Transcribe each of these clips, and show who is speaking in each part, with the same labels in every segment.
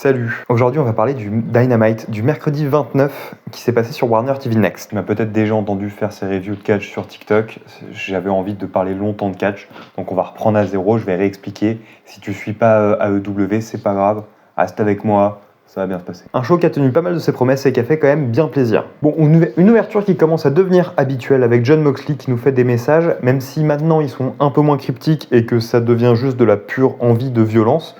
Speaker 1: Salut, aujourd'hui on va parler du Dynamite du mercredi 29 qui s'est passé sur Warner TV Next. Tu m'as peut-être déjà entendu faire ces reviews de catch sur TikTok, j'avais envie de parler longtemps de catch, donc on va reprendre à zéro, je vais réexpliquer. Si tu suis pas AEW, c'est pas grave, reste avec moi, ça va bien se passer. Un show qui a tenu pas mal de ses promesses et qui a fait quand même bien plaisir. Bon, une ouverture qui commence à devenir habituelle avec Jon Moxley qui nous fait des messages, même si maintenant ils sont un peu moins cryptiques et que ça devient juste de la pure envie de violence.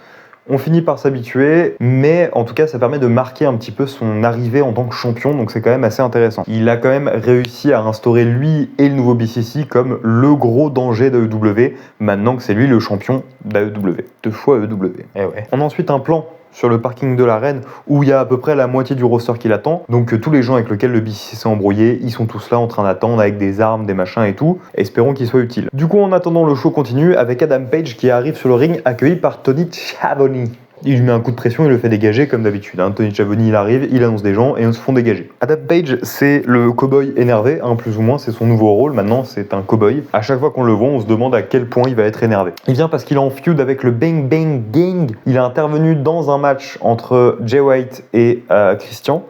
Speaker 1: On finit par s'habituer, mais en tout cas, ça permet de marquer un petit peu son arrivée en tant que champion, donc c'est quand même assez intéressant. Il a quand même réussi à instaurer lui et le nouveau BCC comme le gros danger d'AEW, maintenant que c'est lui le champion d'AEW. 2 fois AEW. Eh ouais. On a ensuite un plan sur le parking de l'arène où il y a à peu près la moitié du roster qui l'attend. Donc tous les gens avec lesquels le BCC s'est embrouillé, ils sont tous là en train d'attendre avec des armes, des machins et tout. Espérons qu'ils soient utiles. Du coup, en attendant, le show continue avec Adam Page qui arrive sur le ring accueilli par Tony Schiavone. Il lui met un coup de pression, il le fait dégager comme d'habitude. Tony Schiavone, il arrive, il annonce des gens et on se font dégager. Adam Page, c'est le cowboy énervé, plus ou moins, c'est son nouveau rôle. Maintenant, c'est un cowboy. À chaque fois qu'on le voit, on se demande à quel point il va être énervé. Il vient parce qu'il est en feud avec le Bang Bang Gang. Il a intervenu dans un match entre Jay White et Christian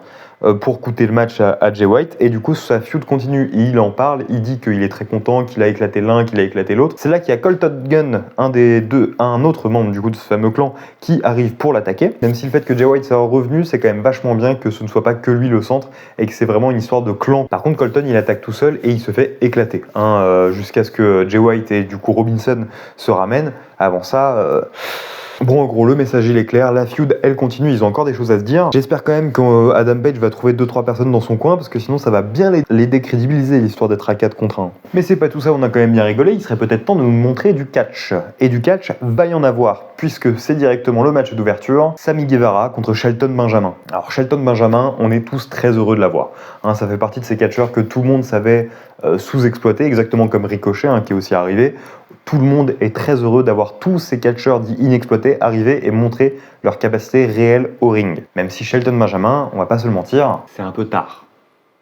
Speaker 1: pour coûter le match à Jay White, et du coup sa feud continue, et il en parle, il dit qu'il est très content, qu'il a éclaté l'un, qu'il a éclaté l'autre. C'est là qu'il y a Colton Gunn, un autre membre du coup de ce fameux clan, qui arrive pour l'attaquer, même si le fait que Jay White soit revenu, c'est quand même vachement bien que ce ne soit pas que lui le centre, et que c'est vraiment une histoire de clan. Par contre, Colton, il attaque tout seul, et il se fait éclater, jusqu'à ce que Jay White et du coup Robinson se ramènent. Avant ça... Bon, en gros, le message il est clair, la feud elle continue, ils ont encore des choses à se dire. J'espère quand même qu'Adam Page va trouver 2-3 personnes dans son coin, parce que sinon ça va bien les décrédibiliser, l'histoire d'être à 4 contre 1. Mais c'est pas tout ça, on a quand même bien rigolé, il serait peut-être temps de nous montrer du catch. Et du catch va y en avoir, puisque c'est directement le match d'ouverture, Sammy Guevara contre Shelton Benjamin. Alors Shelton Benjamin, on est tous très heureux de l'avoir. Ça fait partie de ces catcheurs que tout le monde savait sous-exploiter, exactement comme Ricochet, qui est aussi arrivé. Tout le monde est très heureux d'avoir tous ces catcheurs dits inexploités arriver et montrer leur capacité réelle au ring. Même si Shelton Benjamin, on va pas se le mentir, c'est un peu tard.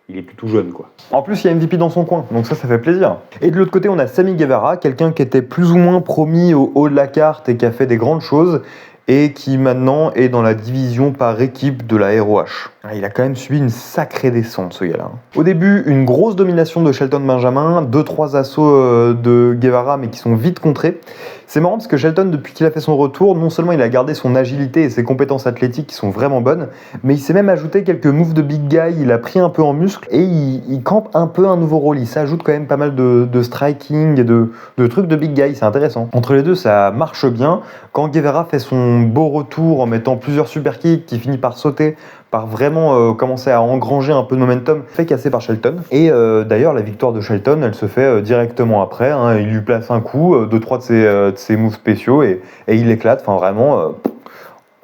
Speaker 1: Il est plutôt jeune, quoi. En plus, il y a MVP dans son coin, donc ça fait plaisir. Et de l'autre côté, on a Sammy Guevara, quelqu'un qui était plus ou moins promis au haut de la carte et qui a fait des grandes choses, et qui maintenant est dans la division par équipe de la ROH. Il a quand même subi une sacrée descente, ce gars-là. Au début, une grosse domination de Shelton Benjamin, 2-3 assauts de Guevara, mais qui sont vite contrés. C'est marrant parce que Shelton, depuis qu'il a fait son retour, non seulement il a gardé son agilité et ses compétences athlétiques qui sont vraiment bonnes, mais il s'est même ajouté quelques moves de big guy, il a pris un peu en muscle, et il campe un peu un nouveau rôle. Il s'ajoute quand même pas mal de striking et de trucs de big guy, c'est intéressant. Entre les deux, ça marche bien. Quand Guevara fait son beau retour en mettant plusieurs super kicks, qui finit par sauter, par vraiment commencer à engranger un peu de momentum, fait casser par Shelton. Et d'ailleurs, la victoire de Shelton, elle se fait directement après. Il lui place un coup, 2-3 de ses moves spéciaux, et il éclate.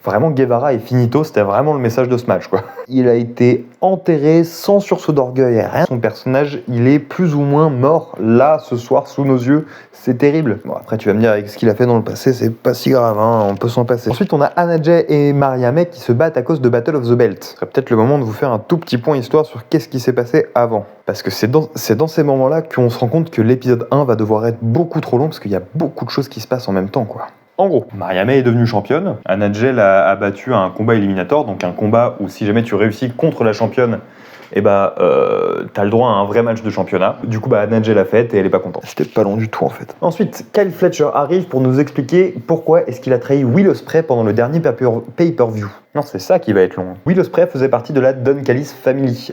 Speaker 1: Vraiment, Guevara est finito, c'était vraiment le message de ce match, quoi. Il a été enterré sans sursaut d'orgueil, rien. Son personnage, il est plus ou moins mort, là, ce soir, sous nos yeux. C'est terrible. Bon, après, tu vas me dire, avec ce qu'il a fait dans le passé, c'est pas si grave, on peut s'en passer. Ensuite, on a Anna Jay et Maria May qui se battent à cause de Battle of the Belt. Ce serait peut-être le moment de vous faire un tout petit point histoire sur qu'est-ce qui s'est passé avant. Parce que c'est dans ces moments-là qu'on se rend compte que l'épisode 1 va devoir être beaucoup trop long, parce qu'il y a beaucoup de choses qui se passent en même temps, quoi. En gros, Maria May est devenue championne, Anna Jay a battu un combat éliminatoire, donc un combat où si jamais tu réussis contre la championne, t'as le droit à un vrai match de championnat. Du coup, Anna Jay l'a fait et elle est pas contente. C'était pas long du tout en fait. Ensuite, Kyle Fletcher arrive pour nous expliquer pourquoi est-ce qu'il a trahi Will Ospreay pendant le dernier pay-per-view. Non, c'est ça qui va être long. Will Ospreay faisait partie de la Don Callis Family,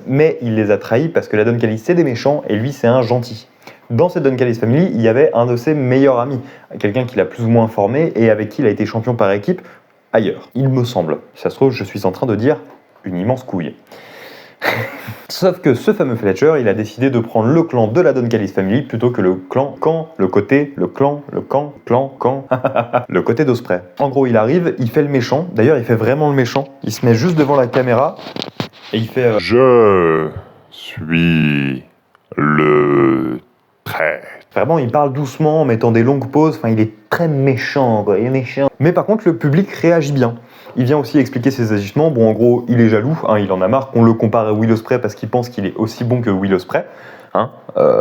Speaker 1: mais il les a trahis parce que la Don Callis c'est des méchants et lui c'est un gentil. Dans cette Don Callis Family, il y avait un de ses meilleurs amis, quelqu'un qui l'a plus ou moins formé et avec qui il a été champion par équipe ailleurs. Il me semble. Si ça se trouve, je suis en train de dire une immense couille. Sauf que ce fameux Fletcher, il a décidé de prendre le clan de la Don Callis Family plutôt que le côté d'Ospreay. En gros, il arrive, il fait le méchant. D'ailleurs, il fait vraiment le méchant. Il se met juste devant la caméra et il fait
Speaker 2: Je suis le prêtre.
Speaker 1: Vraiment, il parle doucement en mettant des longues pauses. Il est très méchant, quoi. Il est méchant. Mais par contre, le public réagit bien. Il vient aussi expliquer ses agissements. Bon, en gros, il est jaloux, il en a marre qu'on le compare à Will Ospreay parce qu'il pense qu'il est aussi bon que Will Ospreay.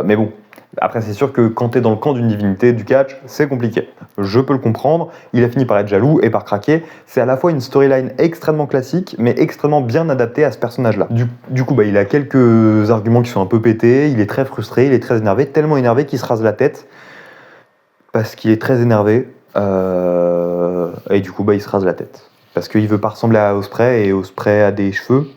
Speaker 1: Mais bon, Après, c'est sûr que quand t'es dans le camp d'une divinité du catch, c'est compliqué. Je peux le comprendre, il a fini par être jaloux et par craquer. C'est à la fois une storyline extrêmement classique, mais extrêmement bien adaptée à ce personnage-là. Du coup, il a quelques arguments qui sont un peu pétés, il est très frustré, il est très énervé, tellement énervé qu'il se rase la tête, parce qu'il est très énervé, et du coup, il se rase la tête. Parce qu'il veut pas ressembler à Ospreay, et Ospreay a des cheveux.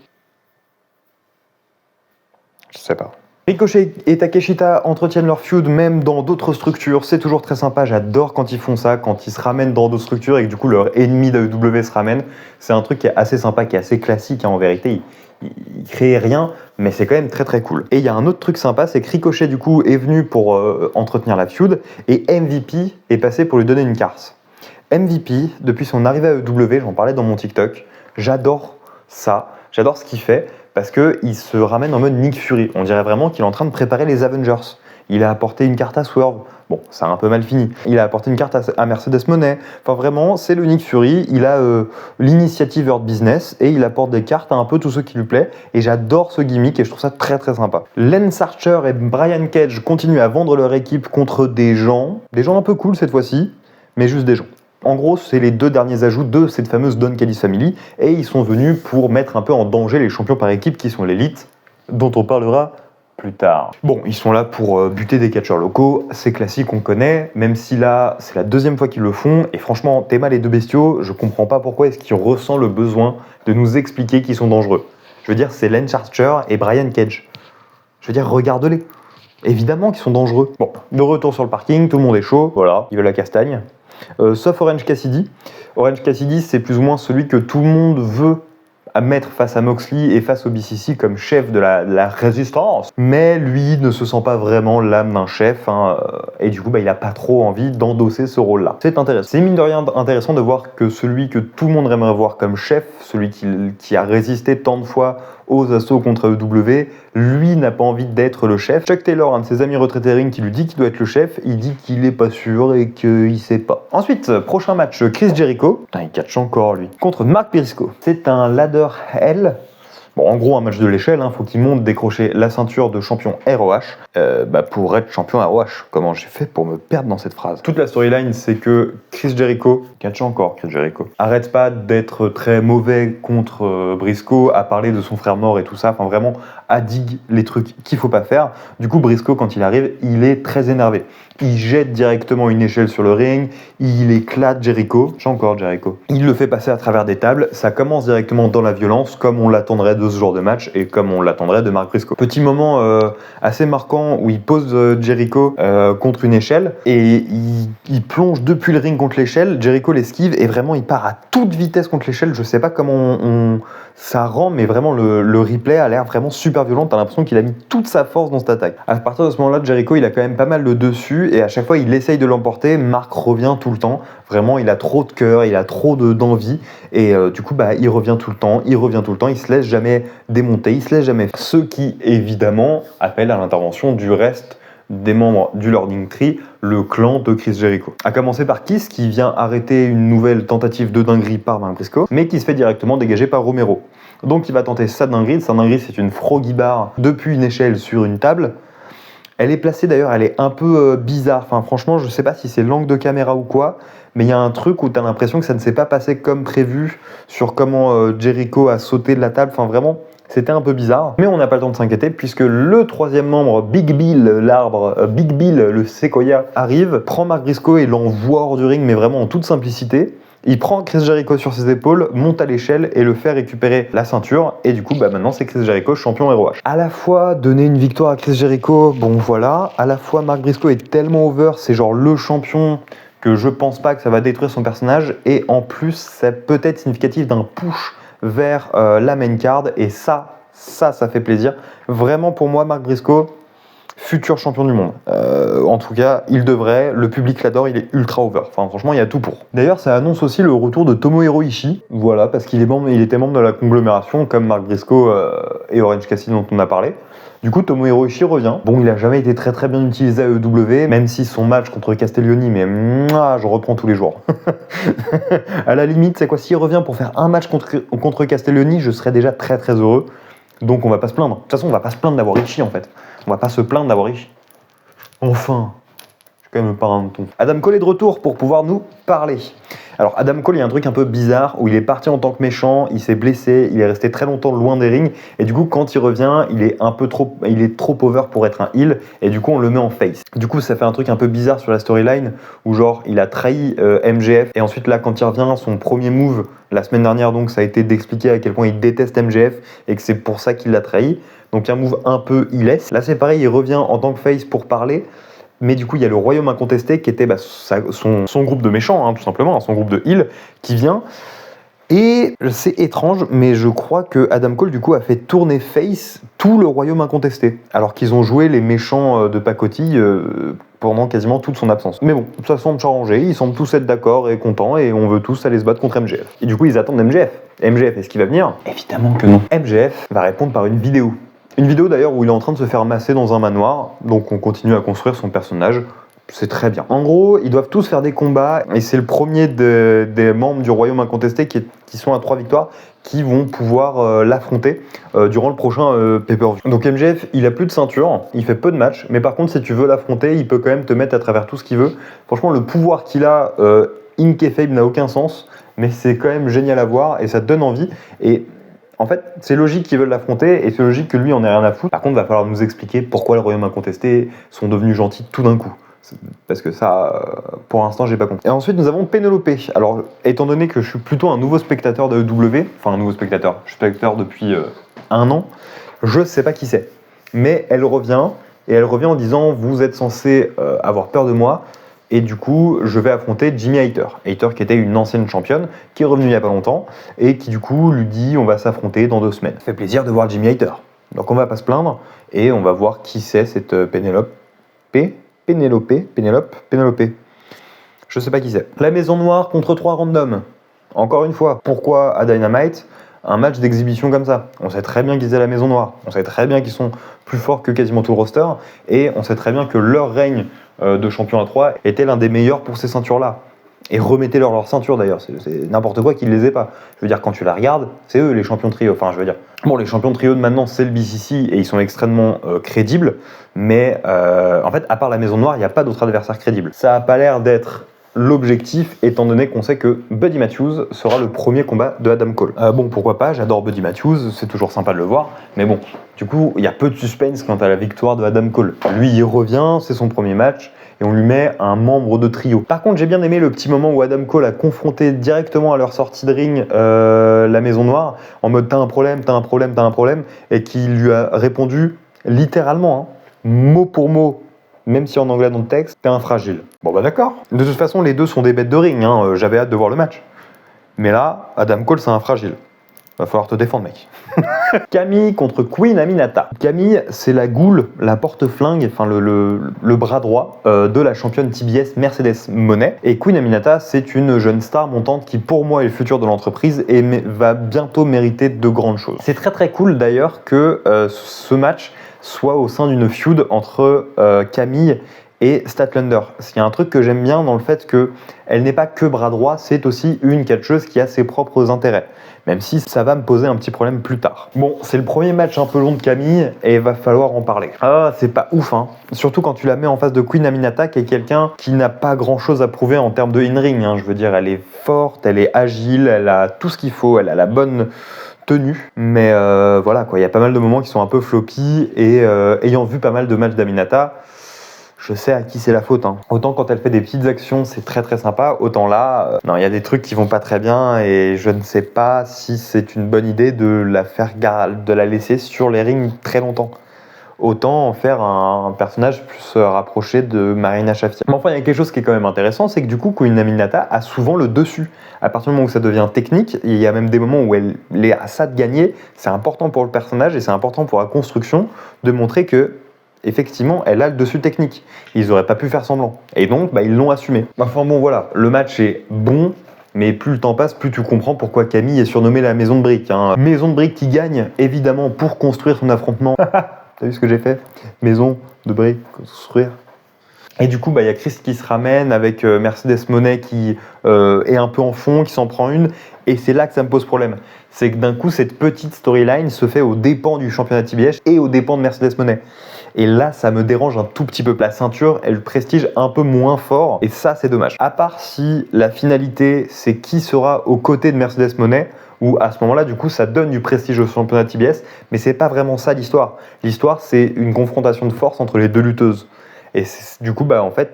Speaker 1: Je sais pas. Ricochet et Takeshita entretiennent leur feud même dans d'autres structures, c'est toujours très sympa, j'adore quand ils font ça, quand ils se ramènent dans d'autres structures et que du coup leur ennemi d'AEW se ramène, c'est un truc qui est assez sympa, qui est assez classique en vérité, il crée rien, mais c'est quand même très très cool. Et il y a un autre truc sympa, c'est que Ricochet du coup est venu pour entretenir la feud et MVP est passé pour lui donner une carte. MVP, depuis son arrivée à AEW, j'en parlais dans mon TikTok, j'adore ça, j'adore ce qu'il fait, parce qu'il se ramène en mode Nick Fury. On dirait vraiment qu'il est en train de préparer les Avengers. Il a apporté une carte à Swerve. Bon, ça a un peu mal fini. Il a apporté une carte à Mercedes Moné. Enfin, vraiment, c'est le Nick Fury. Il a l'initiative Earth Business et il apporte des cartes à un peu tous ceux qui lui plaît. Et j'adore ce gimmick et je trouve ça très très sympa. Lance Archer et Brian Cage continuent à vendre leur équipe contre des gens un peu cool cette fois-ci, mais juste des gens. En gros, c'est les deux derniers ajouts de cette fameuse Don Callis Family, et ils sont venus pour mettre un peu en danger les champions par équipe qui sont l'élite, dont on parlera plus tard. Bon, ils sont là pour buter des catcheurs locaux, c'est classique, on connaît, même si là, c'est la deuxième fois qu'ils le font, et franchement, Théma les deux bestiaux, je comprends pas pourquoi est-ce qu'ils ressentent le besoin de nous expliquer qu'ils sont dangereux. Je veux dire, c'est Lance Archer et Brian Cage. Je veux dire, regarde-les. Évidemment qu'ils sont dangereux. Bon, de retour sur le parking, tout le monde est chaud, voilà, ils veulent la castagne. Sauf Orange Cassidy. Orange Cassidy, c'est plus ou moins celui que tout le monde veut mettre face à Moxley et face au BCC comme chef de la résistance. Mais lui ne se sent pas vraiment l'âme d'un chef, et du coup, il n'a pas trop envie d'endosser ce rôle-là. C'est intéressant. C'est mine de rien intéressant de voir que celui que tout le monde aimerait voir comme chef, celui qui a résisté tant de fois aux assauts contre AEW, lui n'a pas envie d'être le chef. Chuck Taylor, un de ses amis retraités ring, qui lui dit qu'il doit être le chef, il dit qu'il est pas sûr et qu'il sait pas. Ensuite, prochain match, Chris Jericho, putain, il catch encore lui, contre Mark Briscoe. C'est un ladder hell. Bon, en gros, un match de l'échelle, faut qu'il monte décrocher la ceinture de champion ROH pour être champion ROH. Comment j'ai fait pour me perdre dans cette phrase? Toute la storyline, c'est que Chris Jericho, catch encore Chris Jericho, arrête pas d'être très mauvais contre Briscoe, à parler de son frère mort et tout ça, enfin vraiment, adigue les trucs qu'il faut pas faire. Du coup, Briscoe, quand il arrive, il est très énervé. Il jette directement une échelle sur le ring, il éclate Jericho, j'ai encore Jericho. Il le fait passer à travers des tables, ça commence directement dans la violence, comme on l'attendrait de ce genre de match et comme on l'attendrait de Mark Briscoe. Petit moment assez marquant où il pose Jericho contre une échelle et il plonge depuis le ring contre l'échelle, Jericho l'esquive et vraiment il part à toute vitesse contre l'échelle, je sais pas comment ça rend, mais vraiment le replay a l'air vraiment super violent, t'as l'impression qu'il a mis toute sa force dans cette attaque. À partir de ce moment-là, Jericho il a quand même pas mal le dessus et à chaque fois il essaye de l'emporter, Mark revient tout le temps, vraiment il a trop de cœur, il a trop d'envie et du coup il revient tout le temps, il se laisse jamais démonter, il se laisse jamais faire. Ce qui évidemment appelle à l'intervention du reste des membres du Learning Tree, le clan de Chris Jericho. A commencer par Kiss qui vient arrêter une nouvelle tentative de dinguerie par Mark Briscoe, mais qui se fait directement dégager par Romero. Donc il va tenter sa dinguerie c'est une froggy bar depuis une échelle sur une table. Elle est placée d'ailleurs, elle est un peu bizarre, franchement je sais pas si c'est l'angle de caméra ou quoi, mais il y a un truc où t'as l'impression que ça ne s'est pas passé comme prévu sur comment Jericho a sauté de la table, vraiment c'était un peu bizarre, mais on n'a pas le temps de s'inquiéter puisque le troisième membre, Big Bill, Big Bill, le séquoia, arrive, prend Mark Briscoe et l'envoie hors du ring, mais vraiment en toute simplicité. Il prend Chris Jericho sur ses épaules, monte à l'échelle et le fait récupérer la ceinture. Et du coup, maintenant, c'est Chris Jericho, champion ROH. À la fois, donner une victoire à Chris Jericho, bon voilà. À la fois, Mark Briscoe est tellement over, c'est genre le champion que je pense pas que ça va détruire son personnage. Et en plus, ça peut être significatif d'un push vers la main card. Et ça fait plaisir. Vraiment, pour moi, Mark Briscoe, futur champion du monde. En tout cas, il devrait, le public l'adore, il est ultra over. Franchement, il y a tout pour. D'ailleurs, ça annonce aussi le retour de Tomohiro Ishii. Voilà, parce qu'il était membre de la conglomération, comme Mark Briscoe et Orange Cassidy dont on a parlé. Du coup, Tomohiro Ishii revient. Bon, il a jamais été très très bien utilisé à AEW, même si son match contre Castelloni, mais je reprends tous les jours. À la limite, c'est quoi, s'il revient pour faire un match contre Castelloni, je serais déjà très très heureux. Donc on va pas se plaindre. De toute façon, on va pas se plaindre d'avoir Ishii en fait. On va pas se plaindre d'avoir Ishii. Enfin, je suis quand même le parrain de ton. Adam Cole est de retour pour pouvoir nous parler. Alors Adam Cole, il y a un truc un peu bizarre où il est parti en tant que méchant, il s'est blessé, il est resté très longtemps loin des rings et du coup quand il revient, il est trop over pour être un heel et du coup on le met en face. Du coup ça fait un truc un peu bizarre sur la storyline où genre il a trahi MJF et ensuite là quand il revient, son premier move la semaine dernière donc ça a été d'expliquer à quel point il déteste MJF et que c'est pour ça qu'il l'a trahi. Donc un move un peu heeless. Là c'est pareil, il revient en tant que face pour parler. Mais du coup, il y a le Royaume Incontesté qui était son groupe de méchants, hein, tout simplement, hein, son groupe de heal qui vient. Et c'est étrange, mais je crois que Adam Cole, du coup, a fait tourner face tout le Royaume Incontesté. Alors qu'ils ont joué les méchants de pacotille pendant quasiment toute son absence. Mais bon, ça semble changer, ils semblent tous être d'accord et contents, et on veut tous aller se battre contre MJF. Et du coup, ils attendent MJF. MJF, est-ce qu'il va venir ? Évidemment que non. MJF va répondre par une vidéo. Une vidéo d'ailleurs où il est en train de se faire masser dans un manoir, donc on continue à construire son personnage, c'est très bien. En gros, ils doivent tous faire des combats, et c'est le premier des membres du Royaume Incontesté qui sont à 3 victoires, qui vont pouvoir l'affronter durant le prochain pay-per-view. Donc MJF, il a plus de ceinture, il fait peu de matchs, mais par contre si tu veux l'affronter, il peut quand même te mettre à travers tout ce qu'il veut. Franchement, le pouvoir qu'il a, in kayfabe n'a aucun sens, mais c'est quand même génial à voir, et ça te donne envie, et en fait, c'est logique qu'ils veulent l'affronter et c'est logique que lui en ait rien à foutre. Par contre, il va falloir nous expliquer pourquoi le Royaume Incontesté sont devenus gentils tout d'un coup. Parce que ça, pour l'instant, j'ai pas compris. Et ensuite, nous avons Pénélope. Alors, étant donné que je suis plutôt un nouveau spectateur de EW, enfin un nouveau spectateur, je suis spectateur depuis 1 an, je sais pas qui c'est. Mais elle revient, et elle revient en disant « Vous êtes censé avoir peur de moi ». Et du coup, je vais affronter Jimmy Hayter. Hayter qui était une ancienne championne, qui est revenue il n'y a pas longtemps, et qui du coup lui dit on va s'affronter dans 2 semaines. Ça fait plaisir de voir Jimmy Hayter. Donc on va pas se plaindre, et on va voir qui c'est cette Pénélope. Pénélope. Je sais pas qui c'est. La Maison Noire contre 3 randoms. Encore une fois, pourquoi à Dynamite un match d'exhibition comme ça? On sait très bien qu'ils aient la Maison Noire, on sait très bien qu'ils sont plus forts que quasiment tout le roster, et on sait très bien que leur règne de champion à 3 était l'un des meilleurs pour ces ceintures-là. Et remettez-leur leur ceinture d'ailleurs, c'est n'importe quoi qu'ils ne les aient pas. Je veux dire, quand tu la regardes, c'est eux les champions trio. Enfin, je veux dire, bon, les champions trio de maintenant, c'est le BCC et ils sont extrêmement crédibles, mais en fait, à part la Maison Noire, il n'y a pas d'autre adversaire crédible. Ça n'a pas l'air d'être l'objectif, étant donné qu'on sait que Buddy Matthews sera le premier combat de Adam Cole. Bon, pourquoi pas, j'adore Buddy Matthews, c'est toujours sympa de le voir, mais bon, du coup, il y a peu de suspense quant à la victoire de Adam Cole. Lui, il revient, c'est son premier match, et on lui met un membre de trio. Par contre, j'ai bien aimé le petit moment où Adam Cole a confronté directement à leur sortie de ring la Maison Noire, en mode t'as un problème, et qui lui a répondu littéralement, mot pour mot, même si en anglais dans le texte, t'es un fragile. Bon bah d'accord. De toute façon, les deux sont des bêtes de ring, j'avais hâte de voir le match. Mais là, Adam Cole, c'est un fragile. Va falloir te défendre, mec. Camille contre Queen Aminata. Camille, c'est la goule, la porte-flingue, enfin le bras droit de la championne TBS Mercedes Moné. Et Queen Aminata, c'est une jeune star montante qui, pour moi, est le futur de l'entreprise et va bientôt mériter de grandes choses. C'est très très cool d'ailleurs que ce match soit au sein d'une feud entre Camille et Statlander. Il y a un truc que j'aime bien dans le fait qu'elle n'est pas que bras droit, c'est aussi une catcheuse qui a ses propres intérêts. Même si ça va me poser un petit problème plus tard. Bon, c'est le premier match un peu long de Camille et il va falloir en parler. Ah, c'est pas ouf, Surtout quand tu la mets en face de Queen Aminata, qui est quelqu'un qui n'a pas grand chose à prouver en termes de in-ring. Je veux dire, elle est forte, elle est agile, elle a tout ce qu'il faut, elle a la bonne tenue. Mais voilà, quoi, il y a pas mal de moments qui sont un peu floppy et ayant vu pas mal de matchs d'Aminata, je sais à qui c'est la faute. Autant quand elle fait des petites actions, c'est très très sympa. Autant là, non, il y a des trucs qui vont pas très bien et je ne sais pas si c'est une bonne idée de la laisser sur les rings très longtemps. Autant en faire un personnage plus rapproché de Marina Shafir. Mais enfin, il y a quelque chose qui est quand même intéressant, c'est que du coup, Queen Aminata a souvent le dessus. À partir du moment où ça devient technique, il y a même des moments où elle est à ça de gagner. C'est important pour le personnage et c'est important pour la construction de montrer que effectivement, elle a le dessus technique. Ils n'auraient pas pu faire semblant. Et donc, ils l'ont assumé. Enfin bon, voilà, le match est bon, mais plus le temps passe, plus tu comprends pourquoi Camille est surnommée la Maison de Briques. Maison de Briques qui gagne, évidemment, pour construire son affrontement. T'as vu ce que j'ai fait? Maison de Briques, construire. Et du coup, il y a Chris qui se ramène avec Mercedes Moné qui est un peu en fond, qui s'en prend une. Et c'est là que ça me pose problème. C'est que d'un coup, cette petite storyline se fait aux dépens du championnat TBS et aux dépens de Mercedes Moné. Et là, ça me dérange un tout petit peu. La ceinture et le prestige un peu moins fort. Et ça, c'est dommage. À part si la finalité, c'est qui sera aux côtés de Mercedes Moné, où à ce moment-là, du coup, ça donne du prestige au championnat TBS. Mais c'est pas vraiment ça l'histoire. L'histoire, c'est une confrontation de force entre les deux lutteuses. Et du coup, en fait,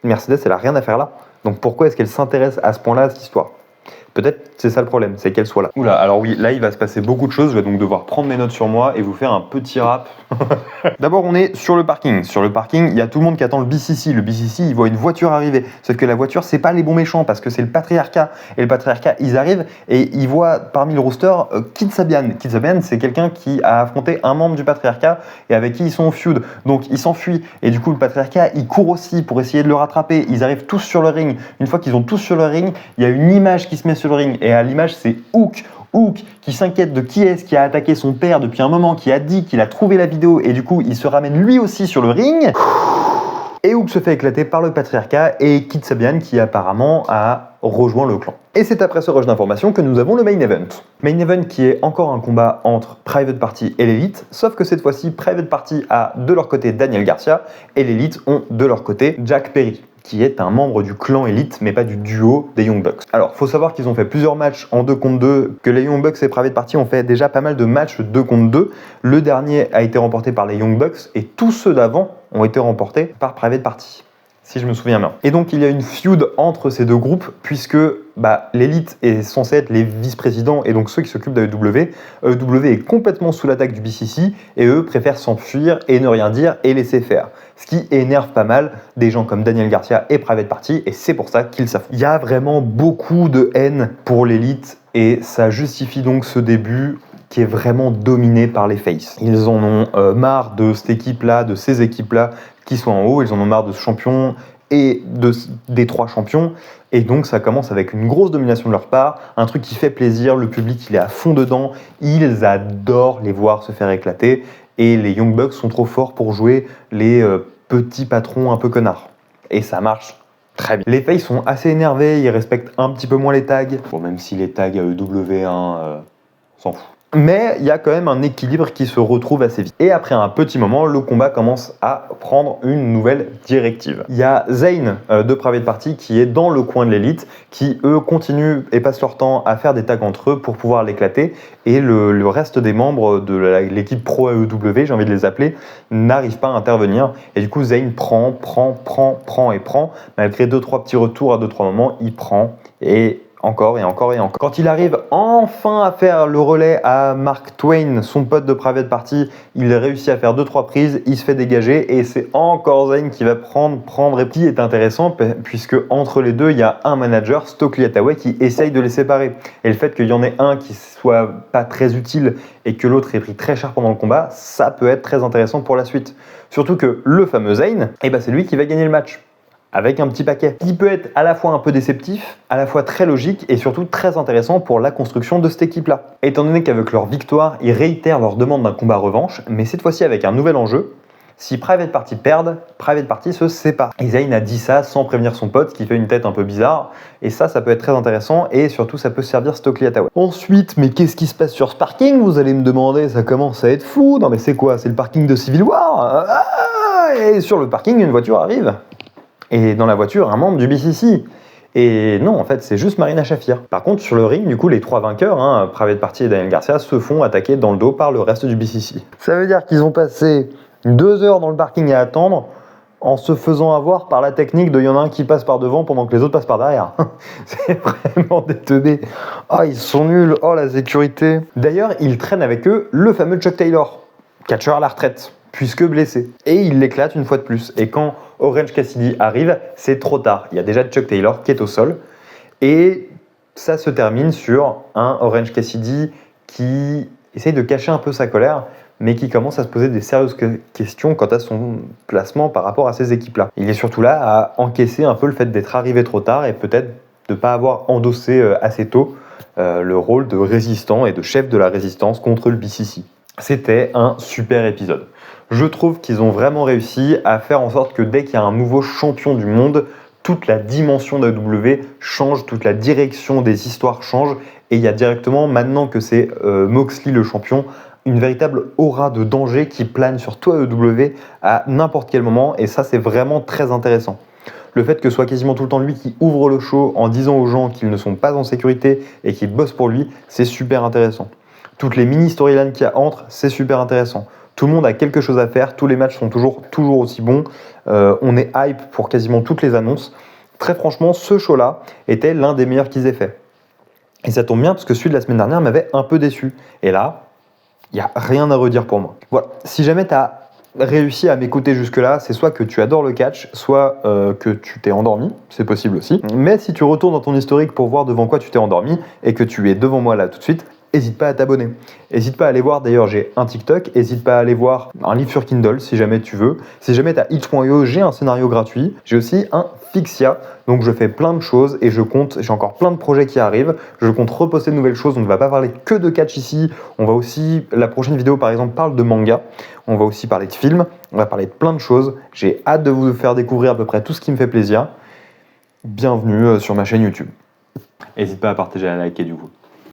Speaker 1: Mercedes, elle a rien à faire là. Donc pourquoi est-ce qu'elle s'intéresse à ce point-là à cette histoire ? Peut-être c'est ça le problème, c'est qu'elle soit là. Oula, alors oui, là il va se passer beaucoup de choses, je vais donc devoir prendre mes notes sur moi et vous faire un petit rap. D'abord on est sur le parking. Sur le parking, il y a tout le monde qui attend le BCC. Le BCC, il voit une voiture arriver. Sauf que la voiture, c'est pas les bons méchants parce que c'est le patriarcat. Et le patriarcat, ils arrivent et ils voient parmi le roster Kid Sabian. Kid Sabian, c'est quelqu'un qui a affronté un membre du patriarcat et avec qui ils sont en feud. Donc ils s'enfuient et du coup le patriarcat, il court aussi pour essayer de le rattraper. Ils arrivent tous sur le ring. Une fois qu'ils ont tous sur le ring, il y a une image qui se met sur le ring et à l'image c'est Hook qui s'inquiète de qui est-ce qui a attaqué son père depuis un moment, qui a dit qu'il a trouvé la vidéo et du coup il se ramène lui aussi sur le ring et Hook se fait éclater par le patriarcat et Kid Sabian qui apparemment a rejoint le clan. Et c'est après ce rush d'informations que nous avons le main event. Main event qui est encore un combat entre Private Party et l'Elite, sauf que cette fois-ci Private Party a de leur côté Daniel Garcia et l'Elite ont de leur côté Jack Perry, qui est un membre du clan Elite, mais pas du duo des Young Bucks. Alors, faut savoir qu'ils ont fait plusieurs matchs en 2 contre 2, que les Young Bucks et Private Party ont fait déjà pas mal de matchs 2 contre 2. Le dernier a été remporté par les Young Bucks, et tous ceux d'avant ont été remportés par Private Party, si je me souviens bien. Et donc, il y a une feud entre ces deux groupes, puisque l'Elite est censé être les vice-présidents, et donc ceux qui s'occupent d'AEW. AEW est complètement sous l'attaque du BCC, et eux préfèrent s'enfuir et ne rien dire et laisser faire. Ce qui énerve pas mal des gens comme Daniel Garcia et Private Party, et c'est pour ça qu'ils s'affrontent. Il y a vraiment beaucoup de haine pour l'Elite, et ça justifie donc ce début qui est vraiment dominé par les faces. Ils en ont marre de cette équipe-là, de ces équipes-là qui sont en haut, ils en ont marre de ce champion et des 3 champions, et donc ça commence avec une grosse domination de leur part, un truc qui fait plaisir, le public il est à fond dedans, ils adorent les voir se faire éclater, et les Young Bucks sont trop forts pour jouer les petits patrons un peu connards. Et ça marche très bien. Les faces sont assez énervés, ils respectent un petit peu moins les tags, bon, même si les tags AEW1 s'en fout. Mais il y a quand même un équilibre qui se retrouve assez vite. Et après un petit moment, le combat commence à prendre une nouvelle directive. Il y a Zayn de Private Party qui est dans le coin de l'Elite, qui eux continuent et passent leur temps à faire des tags entre eux pour pouvoir l'éclater. Et le reste des membres de l'équipe pro AEW, j'ai envie de les appeler, n'arrivent pas à intervenir. Et du coup, Zayn prend, malgré 2-3 petits retours à 2-3 moments, il prend et encore et encore et encore. Quand il arrive enfin à faire le relais à Mark Twain, son pote de Private Party, il réussit à faire 2-3 prises, il se fait dégager et c'est encore Zayn qui va prendre. Et qui est intéressant puisque entre les deux, il y a un manager, Stokely Hathaway, qui essaye de les séparer. Et le fait qu'il y en ait un qui soit pas très utile et que l'autre ait pris très cher pendant le combat, ça peut être très intéressant pour la suite. Surtout que le fameux Zayn, c'est lui qui va gagner le match. Avec un petit paquet qui peut être à la fois un peu déceptif, à la fois très logique et surtout très intéressant pour la construction de cette équipe-là. Étant donné qu'avec leur victoire, ils réitèrent leur demande d'un combat revanche, mais cette fois-ci avec un nouvel enjeu. Si Private Party perdent, Private Party se sépare. Et Zayn a dit ça sans prévenir son pote, ce qui fait une tête un peu bizarre. Et ça peut être très intéressant et surtout ça peut servir Stokely Hathaway. Ensuite, mais qu'est-ce qui se passe sur ce parking ? Vous allez me demander, ça commence à être fou. Non mais c'est quoi ? C'est le parking de Civil War ? Et sur le parking, une voiture arrive. Et dans la voiture, un membre du BCC. Et non, en fait, c'est juste Marina Shafir. Par contre, sur le ring, du coup, les 3 vainqueurs, Private Party et Daniel Garcia, se font attaquer dans le dos par le reste du BCC. Ça veut dire qu'ils ont passé 2 heures dans le parking à attendre en se faisant avoir par la technique de il y en a un qui passe par devant pendant que les autres passent par derrière. C'est vraiment des teubés. Oh, ils sont nuls. Oh, la sécurité. D'ailleurs, ils traînent avec eux le fameux Chuck Taylor, catcheur à la retraite, puisque blessé. Et il l'éclate une fois de plus. Et quand Orange Cassidy arrive, c'est trop tard. Il y a déjà Chuck Taylor qui est au sol. Et ça se termine sur un Orange Cassidy qui essaye de cacher un peu sa colère, mais qui commence à se poser des sérieuses questions quant à son placement par rapport à ces équipes-là. Il est surtout là à encaisser un peu le fait d'être arrivé trop tard et peut-être de ne pas avoir endossé assez tôt le rôle de résistant et de chef de la résistance contre le BCC. C'était un super épisode. Je trouve qu'ils ont vraiment réussi à faire en sorte que dès qu'il y a un nouveau champion du monde, toute la dimension d'AEW change, toute la direction des histoires change Et il y a directement, maintenant que c'est Moxley le champion, une véritable aura de danger qui plane sur toi AEW à n'importe quel moment, et ça c'est vraiment très intéressant. Le fait que ce soit quasiment tout le temps lui qui ouvre le show en disant aux gens qu'ils ne sont pas en sécurité et qu'ils bossent pour lui, c'est super intéressant. Toutes les mini-storylines qu'il y a entre, c'est super intéressant. Tout le monde a quelque chose à faire, tous les matchs sont toujours aussi bons, on est hype pour quasiment toutes les annonces. Très franchement, ce show-là était l'un des meilleurs qu'ils aient fait. Et ça tombe bien parce que celui de la semaine dernière m'avait un peu déçu. Et là, il n'y a rien à redire pour moi. Voilà, si jamais tu as réussi à m'écouter jusque-là, c'est soit que tu adores le catch, soit que tu t'es endormi, c'est possible aussi. Mais si tu retournes dans ton historique pour voir devant quoi tu t'es endormi et que tu es devant moi là tout de suite, n'hésite pas à t'abonner. N'hésite pas à aller voir, d'ailleurs j'ai un TikTok, n'hésite pas à aller voir un livre sur Kindle si jamais tu veux. Si jamais tu as itch.io, j'ai un scénario gratuit. J'ai aussi un Fixia, donc je fais plein de choses et j'ai encore plein de projets qui arrivent. Je compte reposter de nouvelles choses, on ne va pas parler que de catch ici. On va aussi, la prochaine vidéo par exemple parle de manga. On va aussi parler de films, on va parler de plein de choses. J'ai hâte de vous faire découvrir à peu près tout ce qui me fait plaisir. Bienvenue sur ma chaîne YouTube. N'hésite pas à partager, à liker du coup.